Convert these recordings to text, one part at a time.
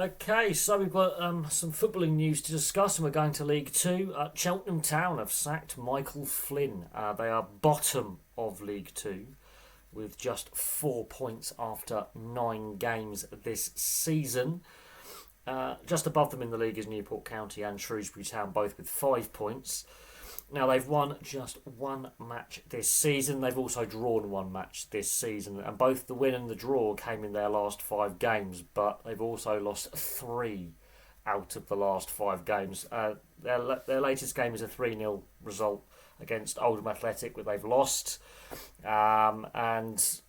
Okay, so we've got some footballing news to discuss, and we're going to League Two. Cheltenham Town have sacked Micheal Flynn. They are bottom of League Two with just 4 points after 9 games this season. Just above them in the league is Newport County and Shrewsbury Town, both with 5 points. Now, they've won just one match this season. They've also drawn one match this season. And both the win and the draw came in their last 5 games. But they've also lost 3 out of the last 5 games. Their latest game is a 3-0 result against Oldham Athletic, where they've lost. And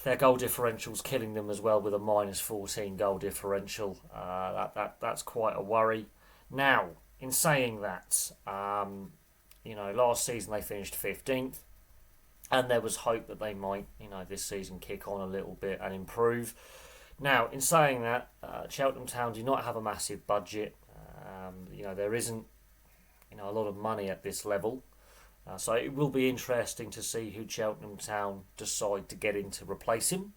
their goal differential's killing them as well, with a -14 goal differential. That's quite a worry. Now, in saying that, last season they finished 15th, and there was hope that they might, this season kick on a little bit and improve. Now, in saying that, Cheltenham Town do not have a massive budget. There isn't, a lot of money at this level. So it will be interesting to see who Cheltenham Town decide to get in to replace him.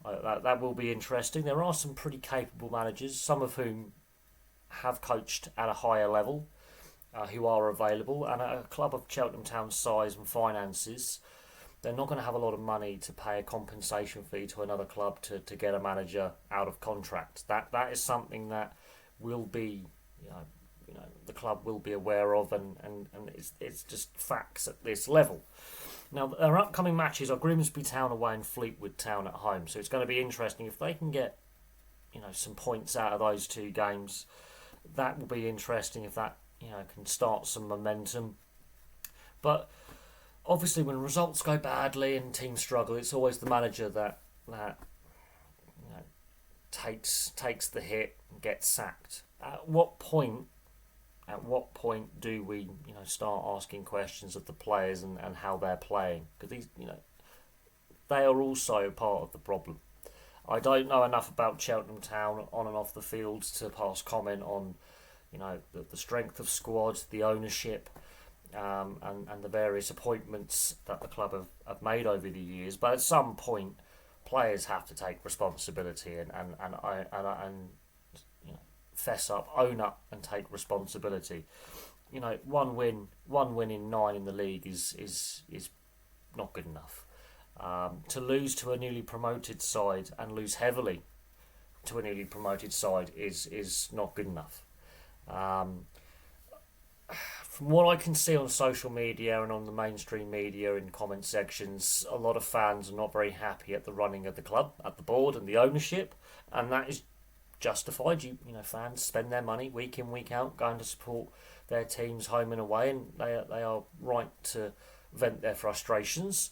That will be interesting. There are some pretty capable managers, some of whom have coached at a higher level, who are available, and at a club of Cheltenham Town's size and finances, they're not going to have a lot of money to pay a compensation fee to another club to get a manager out of contract. That is something that will be, the club will be aware of, and it's just facts at this level. Now, their upcoming matches are Grimsby Town away and Fleetwood Town at home, so it's going to be interesting if they can get, some points out of those 2 games. That will be interesting if that can start some momentum. But obviously, when results go badly and teams struggle, it's always the manager that takes the hit and gets sacked. At what point do we start asking questions of the players and how they're playing? Because these they are also part of the problem. I don't know enough about Cheltenham Town on and off the field to pass comment on, the strength of squad, the ownership, and the various appointments that the club have made over the years. But at some point, players have to take responsibility and fess up, own up, and take responsibility. One win in 9 in the league is not good enough. To lose to a newly promoted side and lose heavily to a newly promoted side is not good enough. From what I can see on social media and on the mainstream media in comment sections, a lot of fans are not very happy at the running of the club, at the board and the ownership, and that is justified. Fans spend their money week in, week out, going to support their teams home and away, and they are right to vent their frustrations.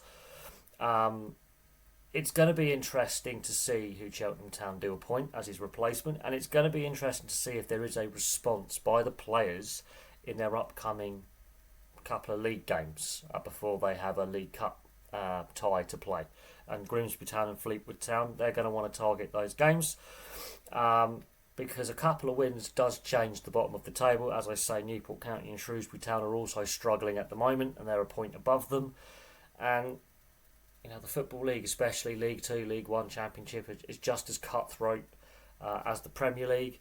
It's going to be interesting to see who Cheltenham Town do appoint as his replacement, and it's going to be interesting to see if there is a response by the players in their upcoming couple of league games before they have a League Cup tie to play. And Grimsby Town and Fleetwood Town, they're going to want to target those games because a couple of wins does change the bottom of the table. As I say, Newport County and Shrewsbury Town are also struggling at the moment, and they're a point above them. And the Football League, especially League 2, League 1, Championship, is just as cutthroat as the Premier League.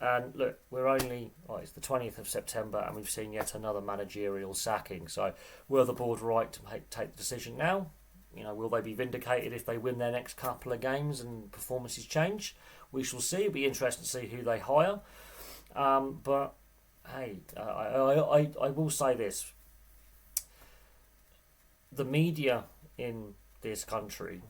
And look, it's the 20th of September, and we've seen yet another managerial sacking. So, were the board right to take the decision now? Will they be vindicated if they win their next couple of games and performances change? We shall see. It'll be interesting to see who they hire. But hey, I will say this: the media in this country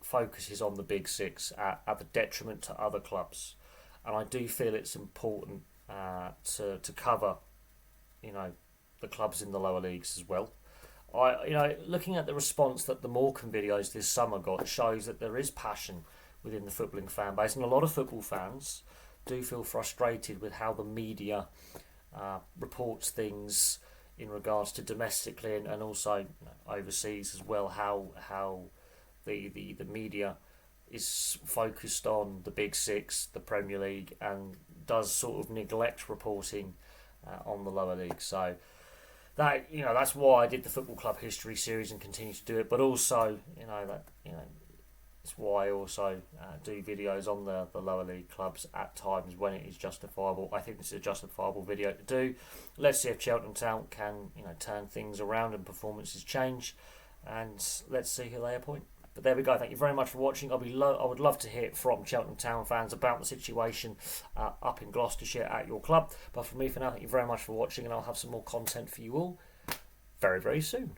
focuses on the Big Six at the detriment to other clubs, and I do feel it's important to cover, the clubs in the lower leagues as well. Looking at the response that the Morecambe videos this summer got shows that there is passion within the footballing fan base, and a lot of football fans do feel frustrated with how the media reports things in regards to domestically and also overseas as well. How the media is focused on the Big Six, the Premier League, and does sort of neglect reporting on the lower league. So that's why I did the Football Club History series and continue to do it. But also, It's why I also do videos on the lower league clubs at times when it is justifiable. I think this is a justifiable video to do. Let's see if Cheltenham Town can turn things around and performances change, and let's see who they appoint. But there we go. Thank you very much for watching. I would love to hear from Cheltenham Town fans about the situation up in Gloucestershire at your club. But for me, for now, thank you very much for watching, and I'll have some more content for you all very, very soon.